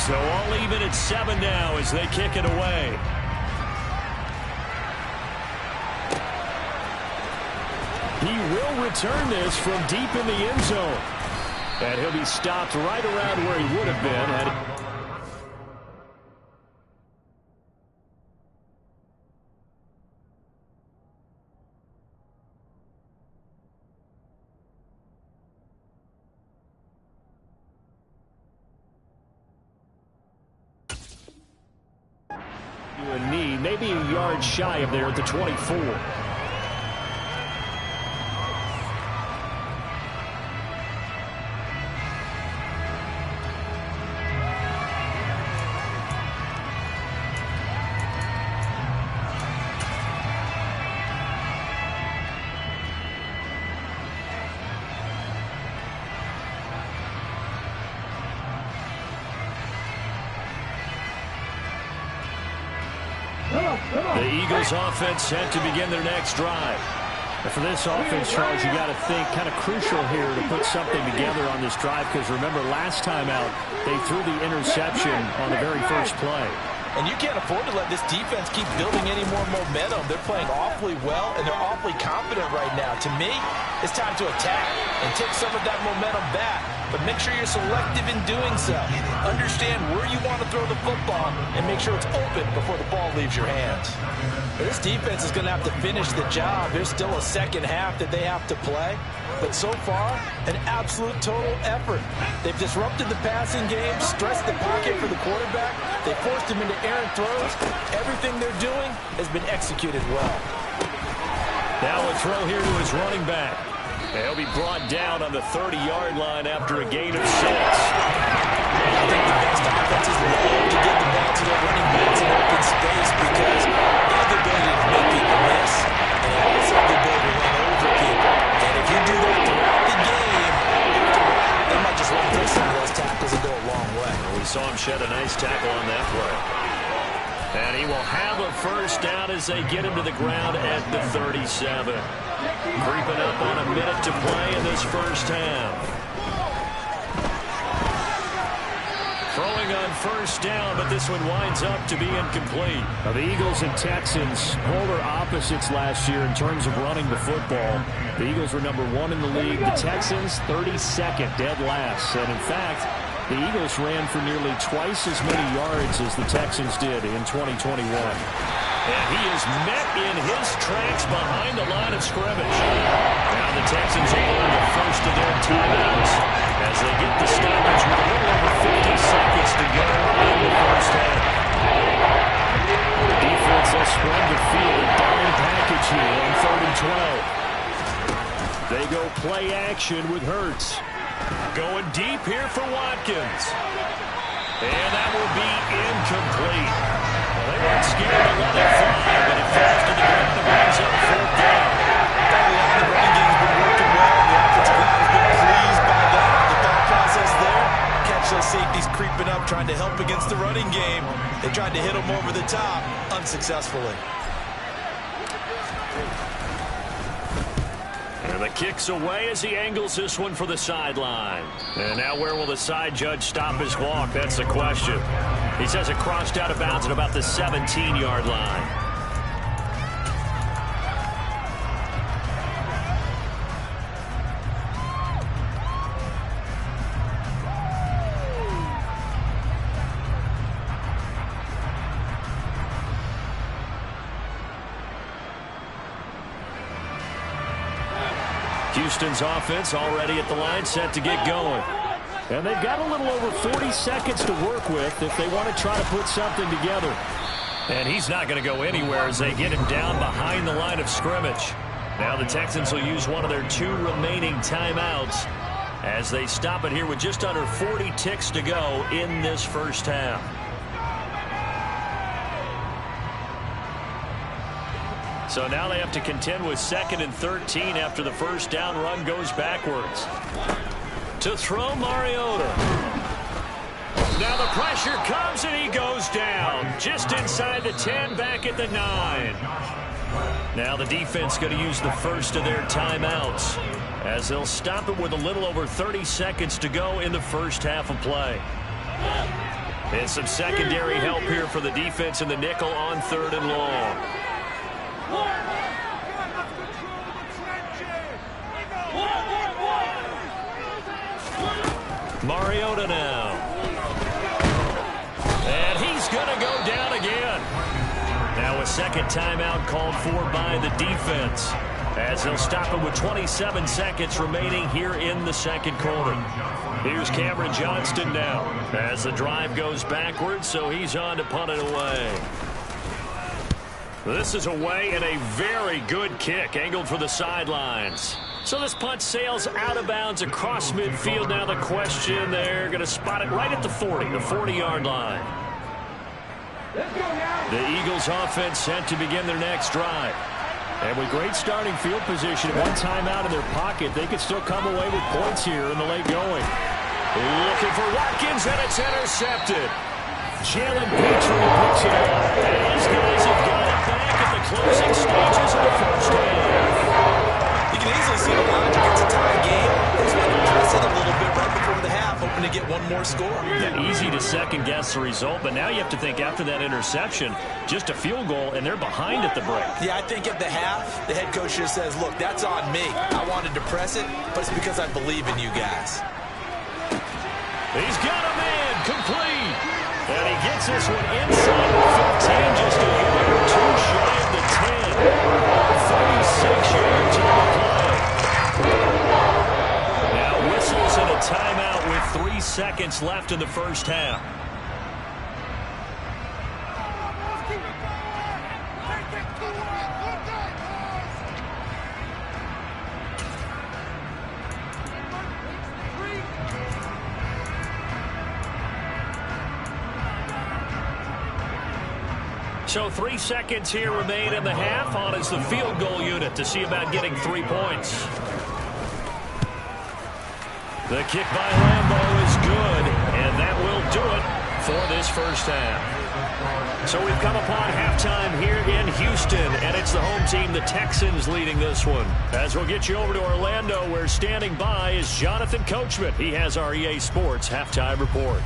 So all even at 7 now as they kick it away. He will return this from deep in the end zone. And he'll be stopped right around where he would have been. A knee, maybe a yard shy of there at the 24. The Eagles offense set to begin their next drive. And for this offense, Charles, you got to think kind of crucial here to put something together on this drive, because remember last time out they threw the interception on the very first play. And you can't afford to let this defense keep building any more momentum. They're playing awfully well, and they're awfully confident right now. To me, it's time to attack and take some of that momentum back. But make sure you're selective in doing so. Understand where you want to throw the football and make sure it's open before the ball leaves your hands. This defense is going to have to finish the job. There's still a second half that they have to play. But so far, an absolute total effort. They've disrupted the passing game, stressed the pocket for the quarterback. They forced him into errant throws. Everything they're doing has been executed well. Now a throw here to his running back. He'll be brought down on the 30-yard line after a gain of 6. I think the best offenses love to get the ball to their running backs in open space because they have the ability to make people miss, and they also have the ability to run over people. And if you do that throughout the game, after a while, they might just run through some of those tackles and go a long way. We saw him shed a nice tackle on that play. And he will have a first down as they get him to the ground at the 37. Creeping up on a minute to play in this first half. Throwing on first down, but this one winds up to be incomplete. Now, the Eagles and Texans, polar opposites last year in terms of running the football. The Eagles were number 1 in the league. The Texans, 32nd, dead last. And in fact, the Eagles ran for nearly twice as many yards as the Texans did in 2021. And he is met in his tracks behind the line of scrimmage. Now the Texans will earn the first of their timeouts as they get the stoppage with a little over 50 seconds to go in the first half. The defense has spread the field, down package here on 3rd and 12. They go play action with Hurts. Going deep here for Watkins. And that will be incomplete. Well, they weren't scared to let it fly, but it falls to the ground and brings up 4th down. The running game's been working well. The offensive line has been pleased by that. The thought process there. Catch those safeties creeping up, trying to help against the running game. They tried to hit them over the top, unsuccessfully. And the kick's away as he angles this one for the sideline. And now where will the side judge stop his walk? That's the question. He says it crossed out of bounds at about the 17-yard line. Houston's offense already at the line, set to get going. And they've got a little over 40 seconds to work with if they want to try to put something together. And he's not going to go anywhere as they get him down behind the line of scrimmage. Now the Texans will use one of their 2 remaining timeouts as they stop it here with just under 40 ticks to go in this first half. So now they have to contend with 2nd and 13 after the first down run goes backwards. To throw Mariota. Now the pressure comes and he goes down. Just inside the 10, back at the 9. Now the defense going to use the first of their timeouts as they'll stop it with a little over 30 seconds to go in the first half of play. And some secondary help here for the defense in the nickel on 3rd and long. Mariota now. And he's going to go down again. Now a second timeout called for by the defense, as they'll stop it with 27 seconds remaining here in the second quarter. Here's Cameron Johnston now as the drive goes backwards, so he's on to punt it away. This is away and a very good kick, angled for the sidelines. So this punt sails out of bounds across midfield. Now the question, they're going to spot it right at the 40, the 40-yard line. The Eagles offense set to begin their next drive. And with great starting field position, one timeout in their pocket, they could still come away with points here in the late going. Looking for Watkins, and it's intercepted. Jalen Petrie picks it up. And these guys have got it back at the closing stages of the first half. You can easily see the logic. It's a tie game. They just want to press it a little bit right before the half, hoping to get one more score. Yeah, easy to second-guess the result, but now you have to think after that interception, just a field goal, and they're behind at the break. Yeah, I think at the half, the head coach just says, look, that's on me. I wanted to press it, but it's because I believe in you guys. He's got a man complete. And he gets this one inside the 15, just a yard or two shy of the 10. 36 yards on the play. Now whistles and a timeout with 3 seconds left in the first half. So 3 seconds here remain in the half. On is the field goal unit to see about getting 3 points. The kick by Lambeau is good, and that will do it for this first half. So we've come upon halftime here in Houston, and it's the home team, the Texans, leading this one. As we'll get you over to Orlando, where standing by is Jonathan Coachman. He has our EA Sports halftime report.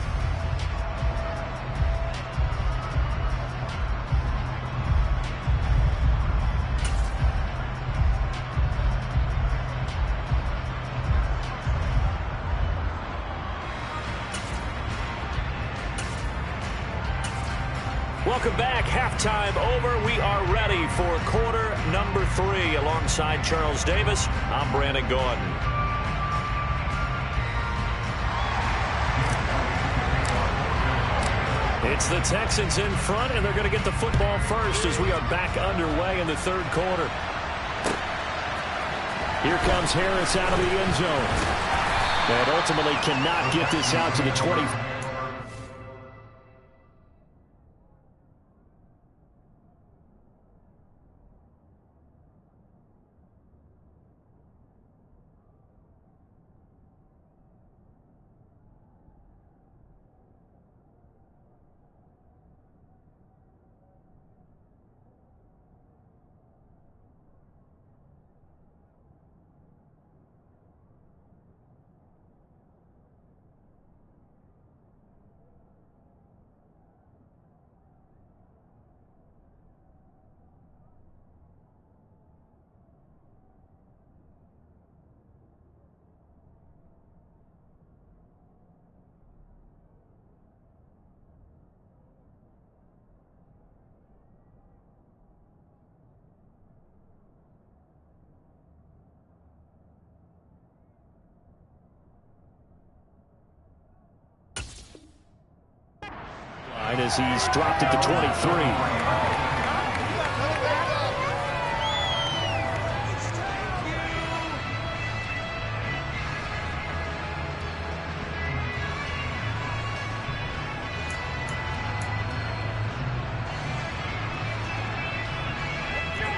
Welcome back. Halftime over. We are ready for quarter number 3. Alongside Charles Davis, I'm Brandon Gordon. It's the Texans in front, and they're going to get the football first as we are back underway in the third quarter. Here comes Harris out of the end zone. And ultimately cannot get this out to the 20. As he's dropped at the 23.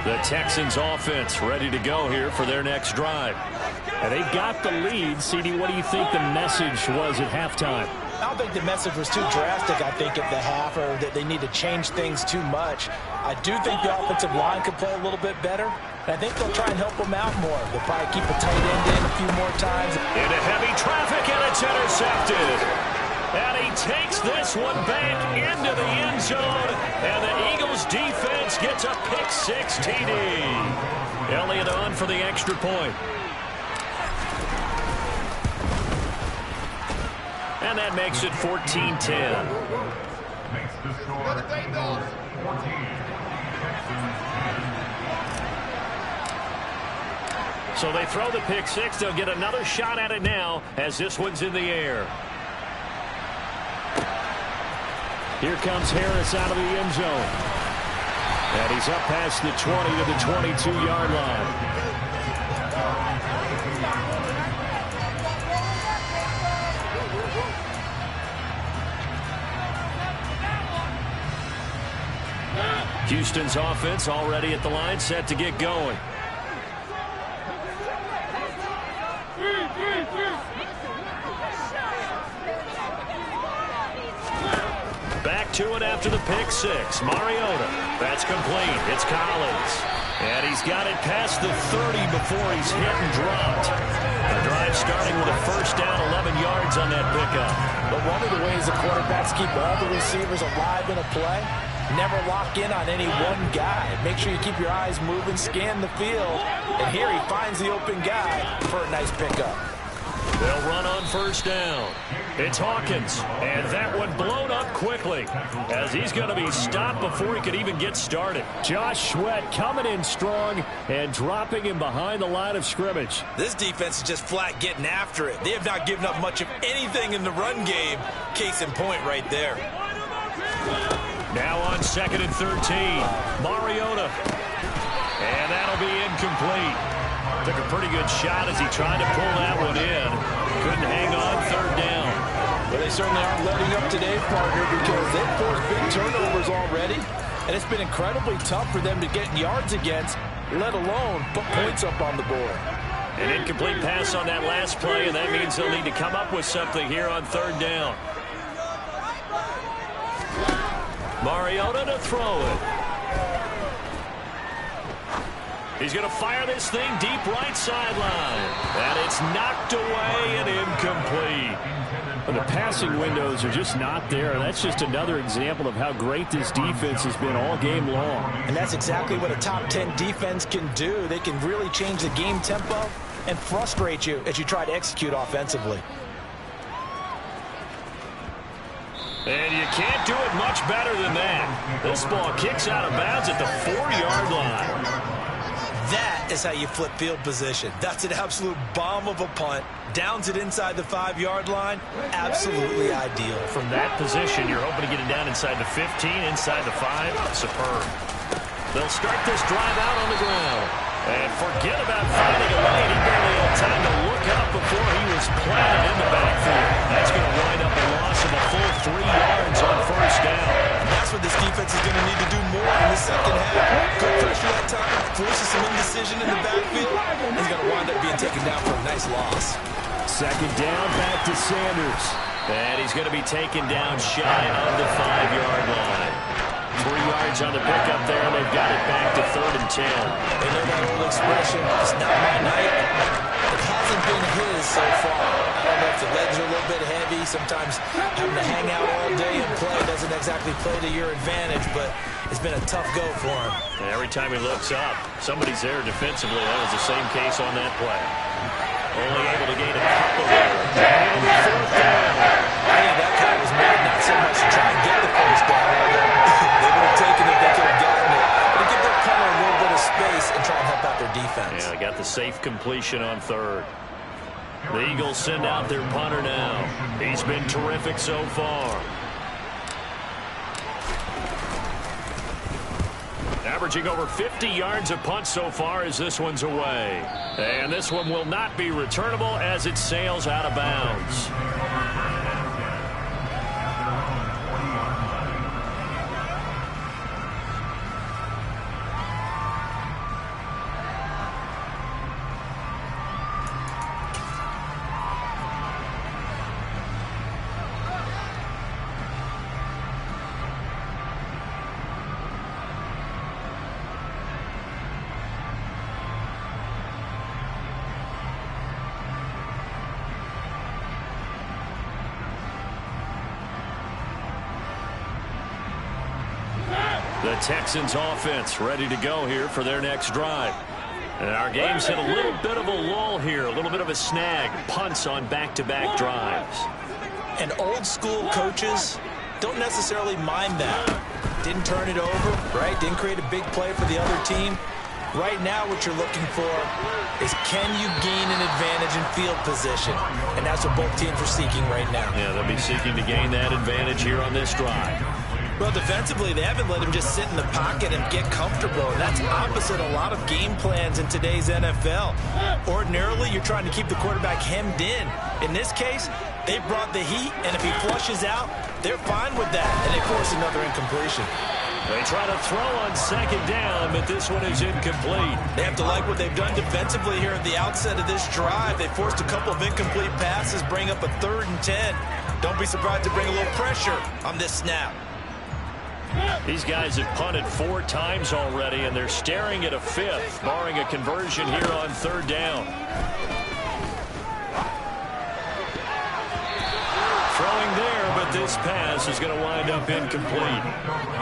The Texans offense ready to go here for their next drive. And they've got the lead. CD, what do you think the message was at halftime? I don't think the message was too drastic, I think, at the half, or that they need to change things too much. I do think the offensive line could play a little bit better, and I think they'll try and help them out more. They'll probably keep a tight end in a few more times. Into heavy traffic, and it's intercepted. And he takes this one back into the end zone. And the Eagles defense gets a pick-6 TD. Elliott on for the extra point. And that makes it 14-10. So they throw the pick-6. They'll get another shot at it now as this one's in the air. Here comes Harris out of the end zone. And he's up past the 20 to the 22-yard line. Houston's offense already at the line, set to get going. Back to it after the pick-6. Mariota. That's complete. It's Collins. And he's got it past the 30 before he's hit and dropped. The drive starting with a first down, 11 yards on that pickup. But one of the ways the quarterbacks keep all the receivers alive in a play, never lock in on any one guy. Make sure you keep your eyes moving, scan the field. And here he finds the open guy for a nice pickup. They'll run on first down. It's Hawkins, and that one blown up quickly as he's going to be stopped before he could even get started. Josh Sweat coming in strong and dropping him behind the line of scrimmage. This defense is just flat getting after it. They have not given up much of anything in the run game. Case in point right there. Now on 2nd and 13, Mariota. And that'll be incomplete. Took a pretty good shot as he tried to pull that one in. Couldn't hang on 3rd down. Well, they certainly aren't letting up today, partner, because they've forced big turnovers already. And it's been incredibly tough for them to get yards against, let alone put points up on the board. An incomplete pass on that last play, and that means they'll need to come up with something here on 3rd down. Mariota to throw it. He's going to fire this thing deep right sideline. And it's knocked away and incomplete. Well, the passing windows are just not there. That's just another example of how great this defense has been all game long. And that's exactly what a top 10 defense can do. They can really change the game tempo and frustrate you as you try to execute offensively. And you can't do it much better than that. This ball kicks out of bounds at the 4-yard line. That is how you flip field position. That's an absolute bomb of a punt. Downs it inside the 5-yard line. Absolutely ideal. From that position, you're hoping to get it down inside the 15, inside the 5. Superb. They'll start this drive out on the ground. And forget about finding a lane. He barely had time to look up before he was planted in the backfield. That's going to wind up a loss of a full 3 yards on first down. And that's what this defense is going to need to do more in the second half. Good pressure that time, forces some indecision in the backfield. He's going to wind up being taken down for a nice loss. 2nd down, back to Sanders. And he's going to be taken down shy of the 5-yard line. 3 yards on the pickup there, and they've got it back to 3rd and 10. They know that old expression, it's not my night. It hasn't been his so far. I don't know if the legs are a little bit heavy. Sometimes having to hang out all day and play doesn't exactly play to your advantage, but it's been a tough go for him. And every time he looks up, somebody's there defensively. That was the same case on that play. Only able to gain a couple there. And 4th down. I think that guy was made not so much to try and get the first down. They would have taken it, they could have gotten it. But to give their punter a little bit of space and try and help out their defense. Yeah, they got the safe completion on 3rd. The Eagles send out their punter now. He's been terrific so far. Averaging over 50 yards a punt so far as this one's away. And this one will not be returnable as it sails out of bounds. The Texans offense ready to go here for their next drive. And our game's hit a little bit of a lull here, a little bit of a snag. Punts on back-to-back drives. And old-school coaches don't necessarily mind that. Didn't turn it over, right? Didn't create a big play for the other team. Right now what you're looking for is can you gain an advantage in field position? And that's what both teams are seeking right now. Yeah, they'll be seeking to gain that advantage here on this drive. Well, defensively, they haven't let him just sit in the pocket and get comfortable. And that's opposite a lot of game plans in today's NFL. Ordinarily, you're trying to keep the quarterback hemmed in. In this case, they brought the heat, and if he flushes out, they're fine with that. And they force another incompletion. They try to throw on second down, but this one is incomplete. They have to like what they've done defensively here at the outset of this drive. They forced a couple of incomplete passes, bring up a 3rd and 10. Don't be surprised to bring a little pressure on this snap. These guys have punted 4 times already, and they're staring at a 5th, barring a conversion here on 3rd down. Throwing there, but this pass is going to wind up incomplete.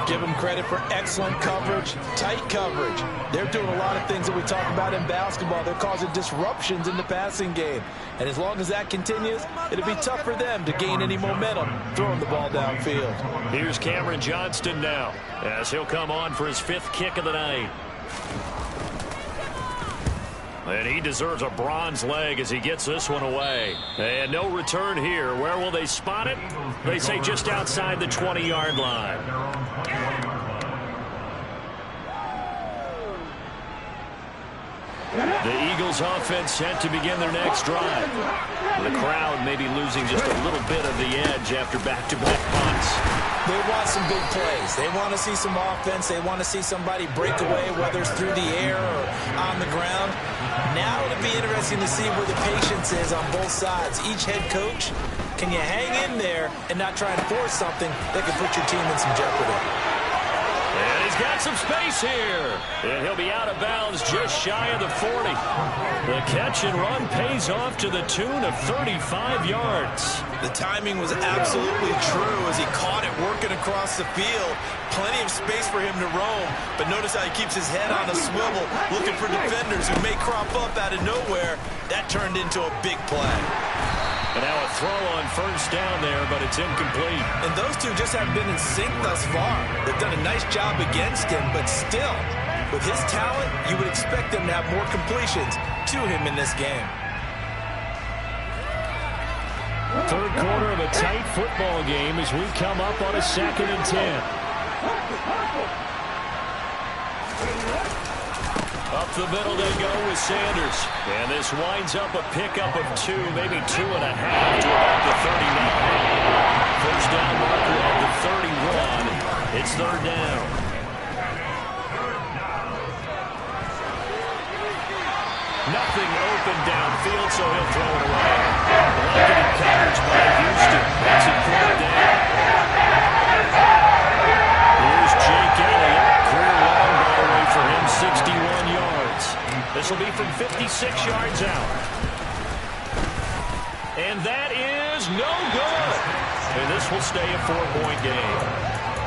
Give them credit for excellent coverage, tight coverage. They're doing a lot of things that we talk about in basketball. They're causing disruptions in the passing game. And as long as that continues, it'll be tough for them to gain any momentum throwing the ball downfield. Here's Cameron Johnston now, as he'll come on for his 5th kick of the night. And he deserves a bronze leg as he gets this one away. And no return here. Where will they spot it? They say just outside the 20-yard line. The Eagles offense set to begin their next drive. The crowd may be losing just a little bit of the edge after back-to-back punts. They want some big plays. They want to see some offense. They want to see somebody break away, whether it's through the air or on the ground. Now it'll be interesting to see where the patience is on both sides. Each head coach, can you hang in there and not try and force something that could put your team in some jeopardy? And he's got some space here. And he'll be out of bounds just shy of the 40. The catch and run pays off to the tune of 35 yards. The timing was absolutely true as he caught it working across the field. Plenty of space for him to roam, but notice how he keeps his head on a swivel, looking for defenders who may crop up out of nowhere. That turned into a big play. And now a throw on 1st down there, but it's incomplete. And those two just haven't been in sync thus far. They've done a nice job against him, but still, with his talent, you would expect them to have more completions to him in this game. 3rd quarter of a tight football game as we come up on a 2nd and 10. Up the middle they go with Sanders. And this winds up a pickup of 2, maybe 2.5 to about the 39. 1st down marker at the 31. It's 3rd down. Nothing open downfield, so he'll throw it away. Blanketed coverage by Houston. That's it 4th down. Here's Jake Elliott. Career long, by the way, for him, 61 yards. This will be from 56 yards out. And that is no good. And this will stay a 4-point game.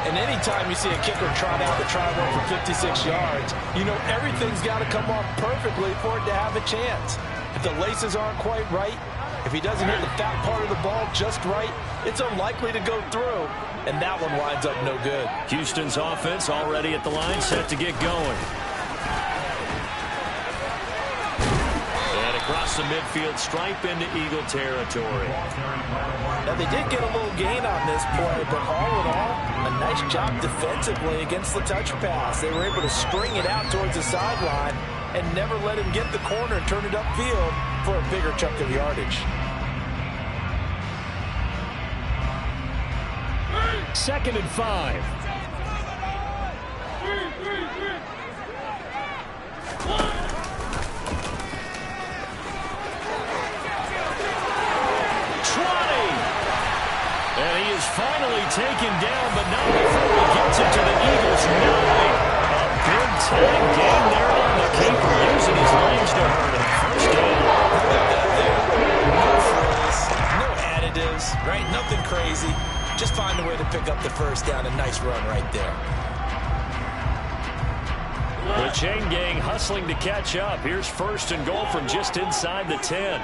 And anytime you see a kicker trot out the try one for 56 yards, you know everything's got to come off perfectly for it to have a chance. If the laces aren't quite right, if he doesn't hit the fat part of the ball just right, it's unlikely to go through. And that one winds up no good. Houston's offense already at the line, set to get going. And across the midfield stripe into Eagle territory. Now, they did get a little gain on this play, but all in all, a nice job defensively against the touch pass. They were able to string it out towards the sideline and never let him get the corner and turn it upfield for a bigger chunk of yardage. 2nd and 5. And he is finally taken down, but not before he gets it to the Eagles' 9. A big tag gain there on the keeper, using his legs to hurt him. 1st down. No frills, no additives, right? Nothing crazy. Just find a way to pick up the 1st down. A nice run right there. The chain gang hustling to catch up. Here's 1st and goal from just inside the 10.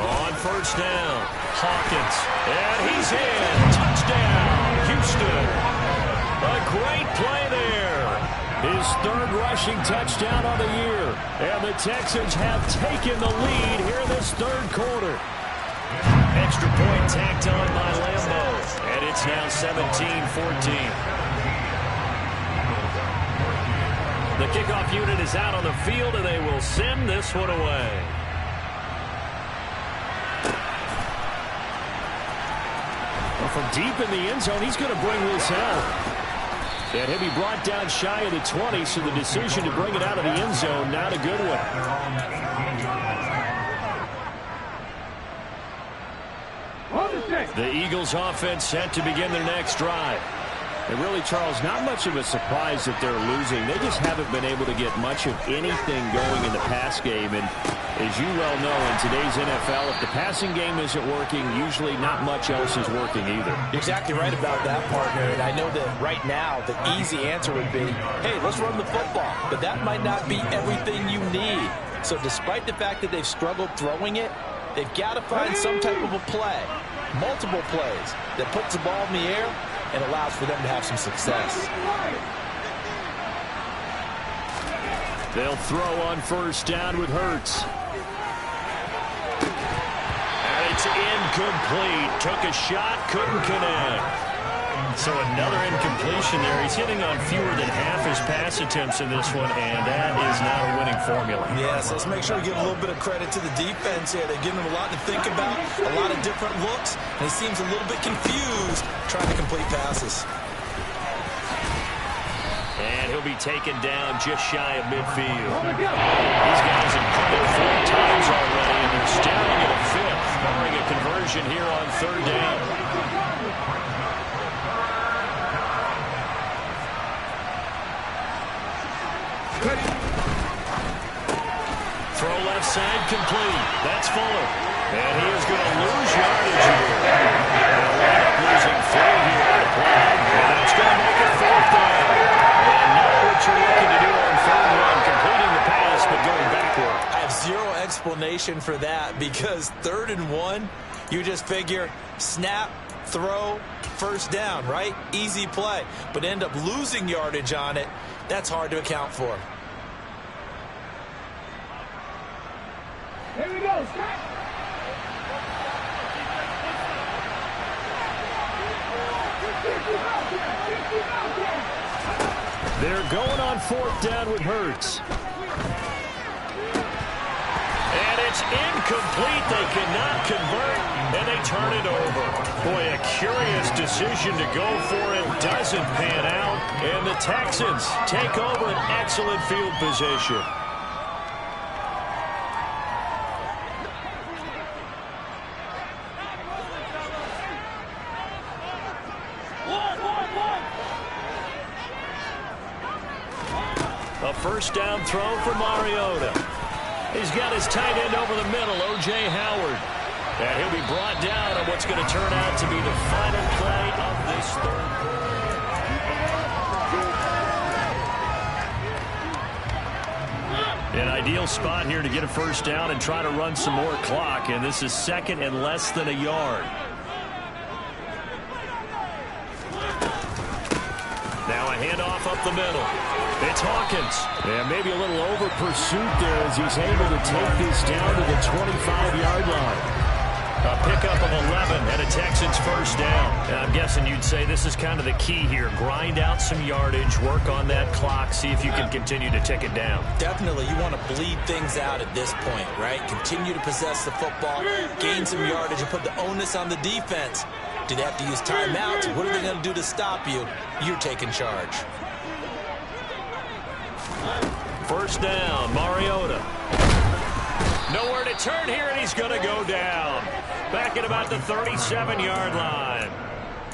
On 1st down, Hawkins. And he's in. Touchdown, Houston. A great play there. His 3rd rushing touchdown of the year. And the Texans have taken the lead here in this 3rd quarter. Extra point tacked on by Lambeau. And it's now 17-14. The kickoff unit is out on the field, and they will send this one away. Well, from deep in the end zone, he's going to bring this out. And he'll be brought down shy of the 20, so the decision to bring it out of the end zone, not a good one. The Eagles offense set to begin their next drive. And really, Charles, not much of a surprise that they're losing. They just haven't been able to get much of anything going in the pass game. And as you well know, in today's NFL, if the passing game isn't working, usually not much else is working either. You're exactly right about that, partner. And I know that right now the easy answer would be, hey, let's run the football. But that might not be everything you need. So despite the fact that they've struggled throwing it, they've got to find some type of a play, multiple plays, that puts the ball in the air and allows for them to have some success. They'll throw on 1st down with Hurts. And it's incomplete. Took a shot, couldn't connect. So another incompletion there. He's hitting on fewer than half his pass attempts in this one, and that is not a winning formula. Yes, let's make sure we give a little bit of credit to the defense here. They're giving him a lot to think about, a lot of different looks, and he seems a little bit confused trying to complete passes. And he'll be taken down just shy of midfield. These guys have punted 4 times already, and they're staring at a 5th, barring a conversion here on 3rd down. Throw left side complete. That's Fuller. And he is going to lose yardage here. They'll wind up losing 4 here on the play. And that's going to make it 4th down. And not what you're looking to do on 3rd and 1, completing the pass but going backward. I have zero explanation for that because 3rd and 1, you just figure snap, throw, 1st down, right? Easy play. But end up losing yardage on it. That's hard to account for. Here we go. They're going on 4th down with Hurts. And it's incomplete. They cannot convert, and they turn it over. Boy, a curious decision to go for it. Doesn't pan out, and the Texans take over an excellent field position. A 1st down throw for Mariota. He's got his tight end over the middle, O.J. Howard. And he'll be brought down on what's going to turn out to be the final play of this 3rd quarter. An ideal spot here to get a 1st down and try to run some more clock. And this is 2nd and less than a yard. Now a handoff up the middle. It's Hawkins. And maybe a little over pursuit there as he's able to take this down to the 25-yard line. A pickup of 11 and a Texans 1st down. And I'm guessing you'd say this is kind of the key here. Grind out some yardage, work on that clock, see if you can continue to tick it down. Definitely, you want to bleed things out at this point, right? Continue to possess the football, gain some yardage, and put the onus on the defense. Do they have to use timeouts? What are they going to do to stop you? You're taking charge. 1st down, Mariota. Nowhere to turn here, and he's going to go down. Back at about the 37-yard line.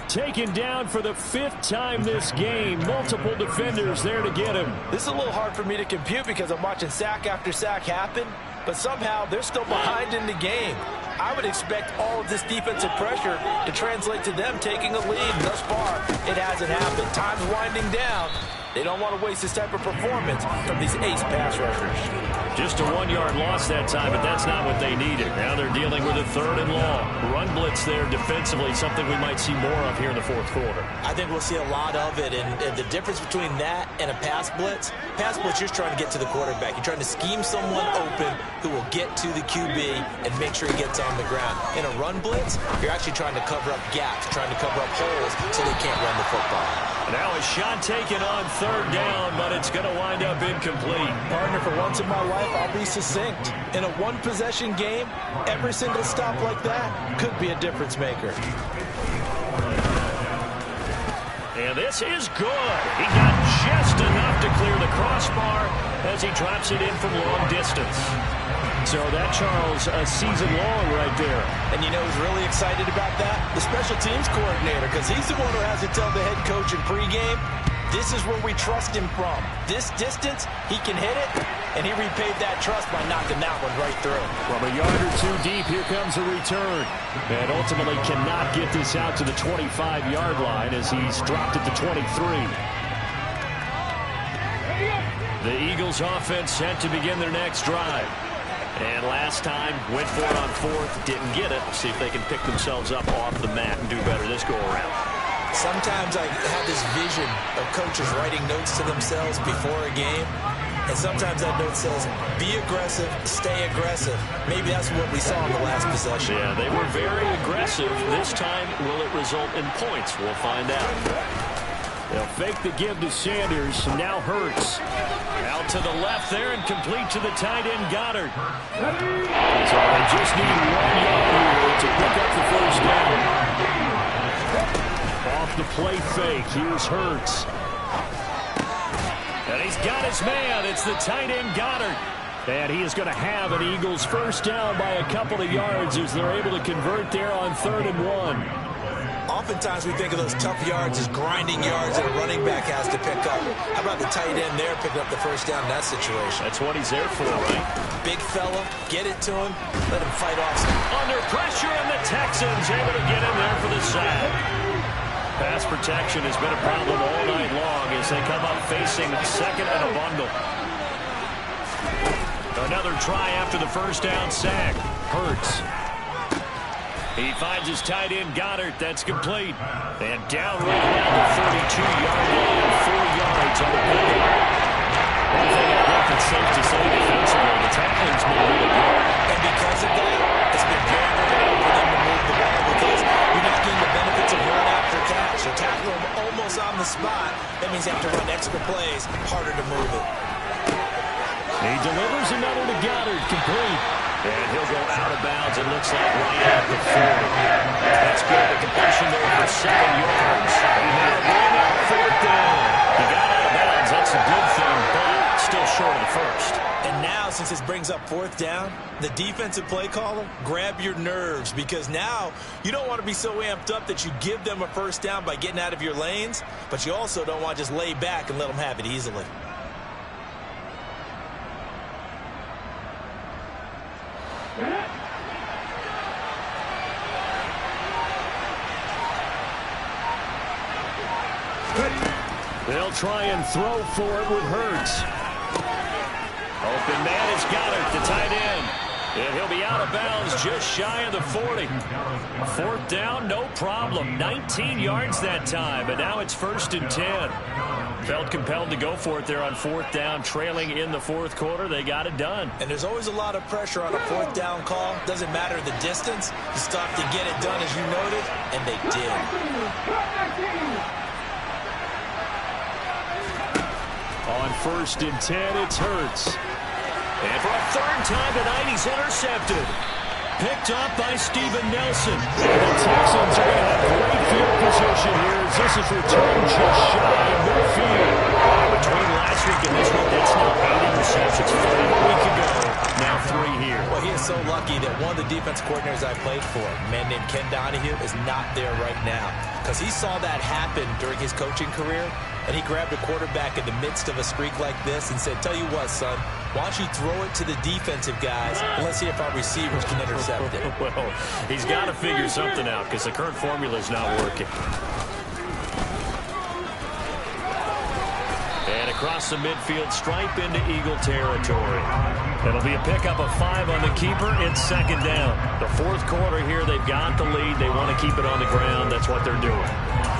Taken down for the 5th time this game. Multiple defenders there to get him. This is a little hard for me to compute because I'm watching sack after sack happen. but somehow they're still behind in the game. I would expect all of this defensive pressure to translate to them taking a lead. Thus far, it hasn't happened. Time's winding down. They don't want to waste this type of performance from these ace pass rushers. Just a 1-yard loss that time, but that's not what they needed. Now they're dealing with a 3rd and long. Run blitz there defensively, something we might see more of here in the 4th quarter. I think we'll see a lot of it, and the difference between that and a pass blitz, you're trying to get to the quarterback. You're trying to scheme someone open who will get to the QB and make sure he gets on the ground. In a run blitz, you're actually trying to cover up gaps, trying to cover up holes so they can't run the football. Now a shot taken on 3rd down, but it's going to wind up incomplete. Partner, for once in my life, I'll be succinct. In a one-possession game, every single stop like that could be a difference maker. And this is good. He got just enough to clear the crossbar as he drops it in from long distance. So that, Charles, a season long right there. And you know who's really excited about that? The special teams coordinator, because he's the one who has to tell the head coach in pregame, this is where we trust him from. This distance, he can hit it, and he repaid that trust by knocking that one right through. From a yard or two deep, here comes a return. And ultimately cannot get this out to the 25-yard line as he's dropped it to 23. The Eagles offense set to begin their next drive. And last time, went for it on 4th, didn't get it. See if they can pick themselves up off the mat and do better this go-around. Sometimes I have this vision of coaches writing notes to themselves before a game. And sometimes that note says, be aggressive, stay aggressive. Maybe that's what we saw in the last possession. Yeah, they were very aggressive. This time, will it result in points? We'll find out. They'll fake the give to Sanders. Now Hurts. Out to the left there and complete to the tight end, Goddard. So they just need 1 yard here to pick up the 1st down. Off the play fake, here's Hurts. And he's got his man. It's the tight end, Goddard. And he is going to have an Eagles 1st down by a couple of yards as they're able to convert there on 3rd and 1. Oftentimes we think of those tough yards as grinding yards that a running back has to pick up. How about the tight end there picking up the 1st down in that situation? That's what he's there for, right? Big fella, get it to him, let him fight off. Under pressure, and the Texans able to get in there for the sack. Pass protection has been a problem all night long as they come up facing 2nd and a bundle. Another try after the 1st down sack. Hurts. He finds his tight end, Goddard. That's complete. And down right around the 32-yard line, 4 yards on the play. One thing I think it's safe to say defensively, the tackling's been really good. And because of that, it's been very difficult for them to move the ball because you're not getting the benefits of run after catch. You're tackling them almost on the spot. That means you have to run extra plays, harder to move it. He delivers another to Goddard, complete. And he'll go out of bounds, it looks like, right at the 40. That's good. The completion there for 7 yards. And they'll bring up 4th down. He got out of bounds. That's a good thing, but still short of the 1st. And now, since this brings up 4th down, the defensive play caller, grab your nerves because now you don't want to be so amped up that you give them a 1st down by getting out of your lanes, but you also don't want to just lay back and let them have it easily. They'll try and throw for it with Hurts. Open man is Goddard, the tight end. And he'll be out of bounds just shy of the 40. 4th down, no problem. 19 yards that time, but now it's 1st and 10. Felt compelled to go for it there on 4th down, trailing in the 4th quarter. They got it done. And there's always a lot of pressure on a 4th down call. Doesn't matter the distance. You stop to get it done, as you noted, and they did. On 1st and 10, it's Hurts. And for a 3rd time tonight, he's intercepted. Picked up by Steven Nelson. And the Texans are going to have great field position here as this is returned just shy of midfield. Between last week and this week, that's now 8 interceptions. 4 a week ago, now 3 here. Well, he has so lucky that one of the defense coordinators I played for, a man named Ken Donahue, is not there right now. Because he saw that happen during his coaching career, and he grabbed a quarterback in the midst of a streak like this and said, tell you what, son, why don't you throw it to the defensive guys, and let's see if our receivers can intercept it. Well, he's got to figure something out because the current formula is not working. And across the midfield, stripe into Eagle territory. It'll be a pickup of 5 on the keeper. It's second down. The fourth quarter here, they've got the lead. They want to keep it on the ground. That's what they're doing.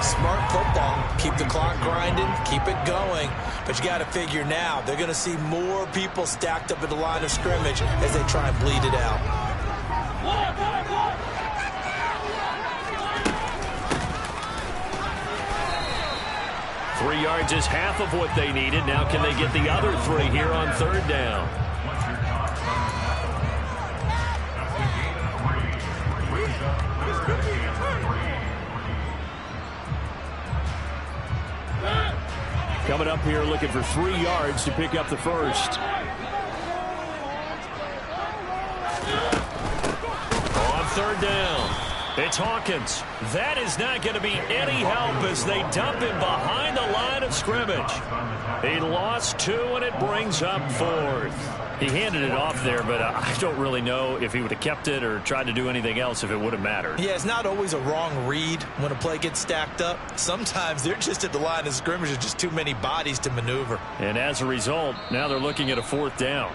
Smart football. Keep the clock grinding. Keep it going. But you got to figure now, they're going to see more people stacked up at the line of scrimmage as they try and bleed it out. 3 yards is half of what they needed. Now can they get the other 3 here on third down? Coming up here looking for 3 yards to pick up the first. On third down, it's Hawkins. That is not going to be any help as they dump him behind the line of scrimmage. He lost 2, and it brings up 4th. He handed it off there, but I don't really know if he would have kept it or tried to do anything else if it would have mattered. Yeah, it's not always a wrong read when a play gets stacked up. Sometimes they're just at the line of scrimmage with just too many bodies to maneuver. And as a result, now they're looking at a 4th down.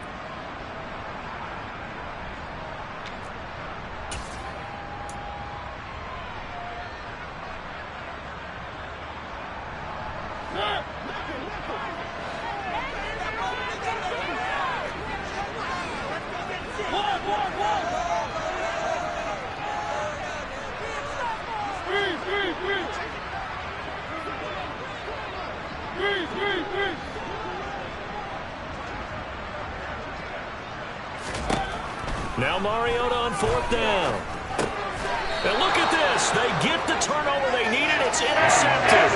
Now Mariota on 4th down. And look at this. They get the turnover they needed. It's intercepted.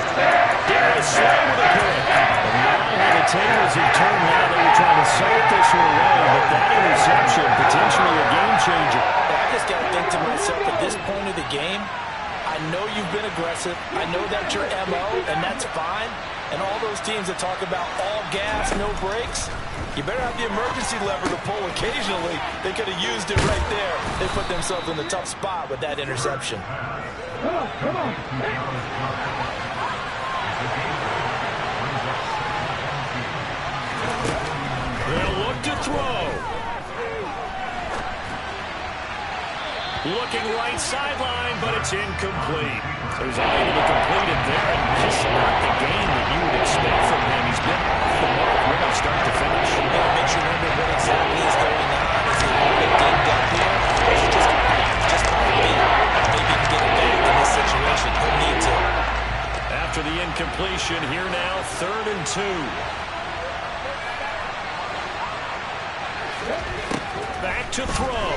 Darius Slay with a pick. And now how the tables have turned now. They were trying to sell it this one away, but that interception, potentially a game changer. I just got to think to myself at this point of the game, I know you've been aggressive. I know that's your MO, and that's fine. And all those teams that talk about all gas, no brakes, you better have the emergency lever to pull occasionally. They could have used it right there. They put themselves in a tough spot with that interception. Come on. They'll look to throw. Looking right sideline, but it's incomplete. So he's unable to complete it there. And just not the game that you would expect from him. He's been off the mark really start to finish. Yeah, makes you wonder what exactly is going on. Is he a little bit dinged up here? Or is he just might be? Maybe he can get it back in this situation. He'll need to. After the incompletion, here now, 3rd and 2. Back to throw.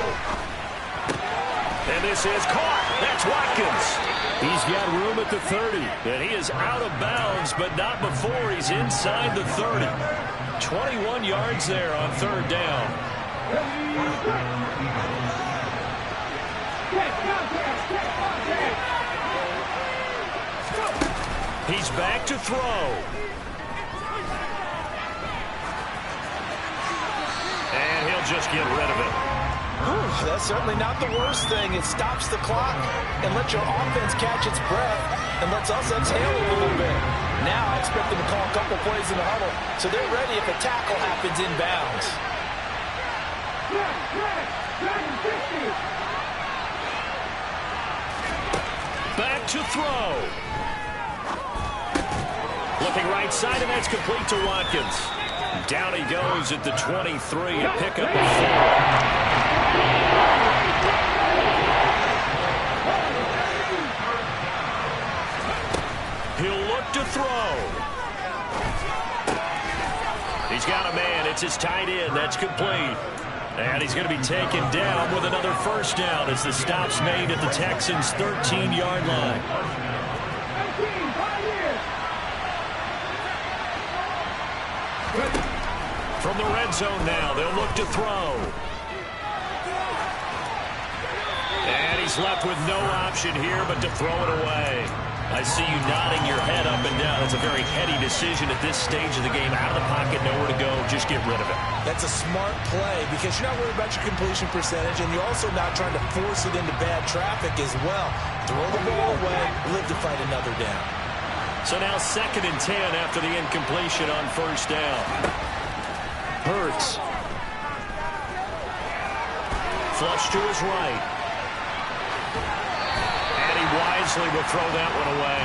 And this is caught. That's Watkins. He's got room at the 30. And he is out of bounds, but not before he's inside the 30. 21 yards there on 3rd down. He's back to throw. And he'll just get rid of it. That's certainly not the worst thing. It stops the clock and lets your offense catch its breath and lets us exhale a little bit. Now I expect them to call a couple plays in the huddle so they're ready if a tackle happens inbounds. Back to throw. Looking right side, and that's complete to Watkins. Down he goes at the 23, a pickup of 4. He'll look to throw. He's got a man. It's his tight end. That's complete. And he's going to be taken down with another first down as the stop's made at the Texans' 13-yard line. From the red zone now, they'll look to throw. he's left with no option here but to throw it away. I see you nodding your head up and down. That's a very heady decision at this stage of the game. Out of the pocket, nowhere to go. Just get rid of it. That's a smart play because you're not worried about your completion percentage, and you're also not trying to force it into bad traffic as well. Throw the ball away, live to fight another down. So now 2nd and 10 after the incompletion on 1st down. Hurts. Flush to his right. And he wisely will throw that one away.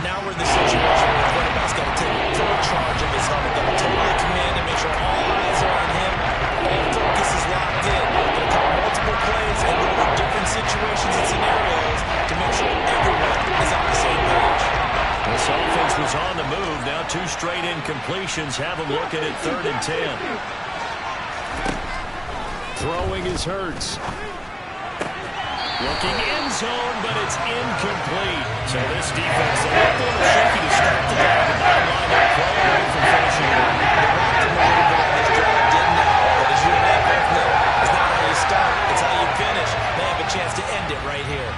Now we're in the situation where the quarterback's got to take full charge of his helmet. Got to totally command and make sure all eyes are on him. All focus is locked in. Going to call multiple plays and go to different situations and scenarios to make sure everyone is on the same page. This offense was on the move. Now 2 straight incompletions. Have him looking at 3rd and 10. Throwing is Hurts. Looking end zone, but it's incomplete. So this defense, they have a little shaky to start the game. The bottom line, they're far away from finishing it. They rocked him a little bit on this drive, didn't they? But as you and I both know, it's not how you start, it's how you finish. They have a chance to end it right here.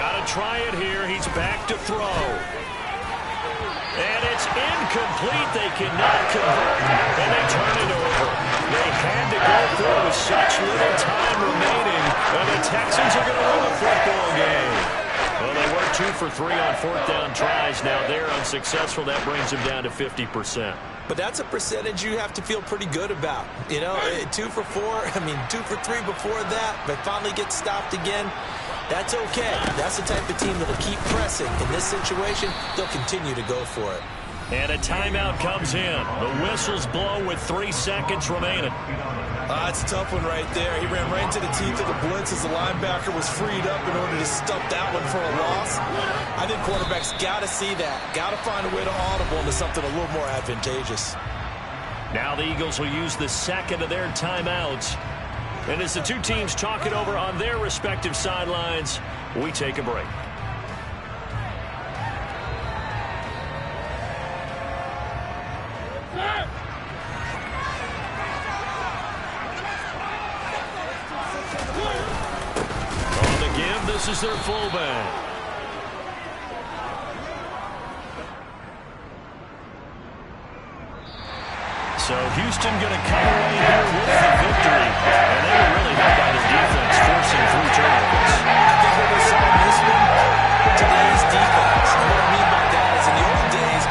Got to try it here. He's back to throw. And it's incomplete. They cannot convert. And they turn it over. They had to go through with such little time remaining. And the Texans are going to win the football game. Well, they were 2 for 3 on 4th down tries. Now they're unsuccessful. That brings them down to 50%. But that's a percentage you have to feel pretty good about. You know, 2 for 4, 2 for 3 before that, but finally get stopped again. That's okay. That's the type of team that'll keep pressing. In this situation, they'll continue to go for it. And a timeout comes in. The whistles blow with 3 seconds remaining. It's a tough one right there. He ran right into the teeth of the blitz as the linebacker was freed up in order to stop that one for a loss. I think quarterbacks got to see that. Got to find a way to audible into something a little more advantageous. Now the Eagles will use the 2nd of their timeouts. And as the 2 teams talk it over on their respective sidelines, we take a break. On the give, this is their fullback. So Houston going to come away here with the victory. And they were really helped by their defense, forcing 3 turnovers. I think what we saw in this one, today's defense. And what I mean by that is in the old days,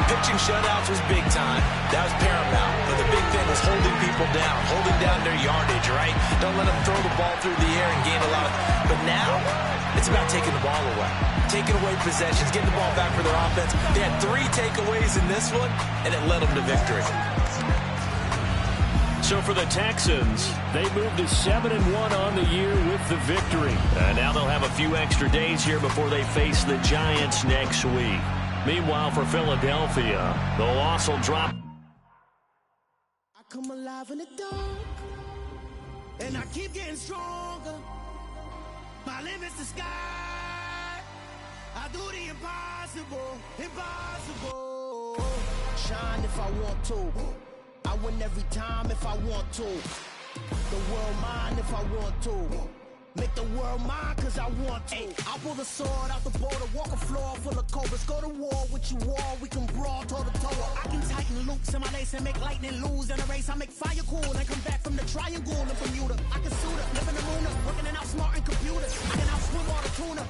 pitching shutouts was big time. That was paramount. But the big thing was holding people down, holding down their yardage, right? Don't let them throw the ball through the air and gain a lot of... But now, it's about taking the ball away. Taking away possessions, getting the ball back for their offense. They had 3 takeaways in this one, and it led them to victory. So for the Texans, they moved to 7-1 on the year with the victory. Now they'll have a few extra days here before they face the Giants next week. Meanwhile, for Philadelphia, the loss will drop. I come alive in the dark, and I keep getting stronger. My limit's the sky. I do the impossible, impossible. Shine if I want to. I win every time if I want to. The world mine if I want to. Make the world mine cause I want to. I pull the sword out the border, walk a floor full of cobras. Go to war with you all, we can brawl toe to toe. I can tighten loops in my lace and make lightning lose in a race. I make fire cool and come back from the triangle in Bermuda. I can suit her, live in the moon, working and outsmarting computers. I can outswim all the tuna.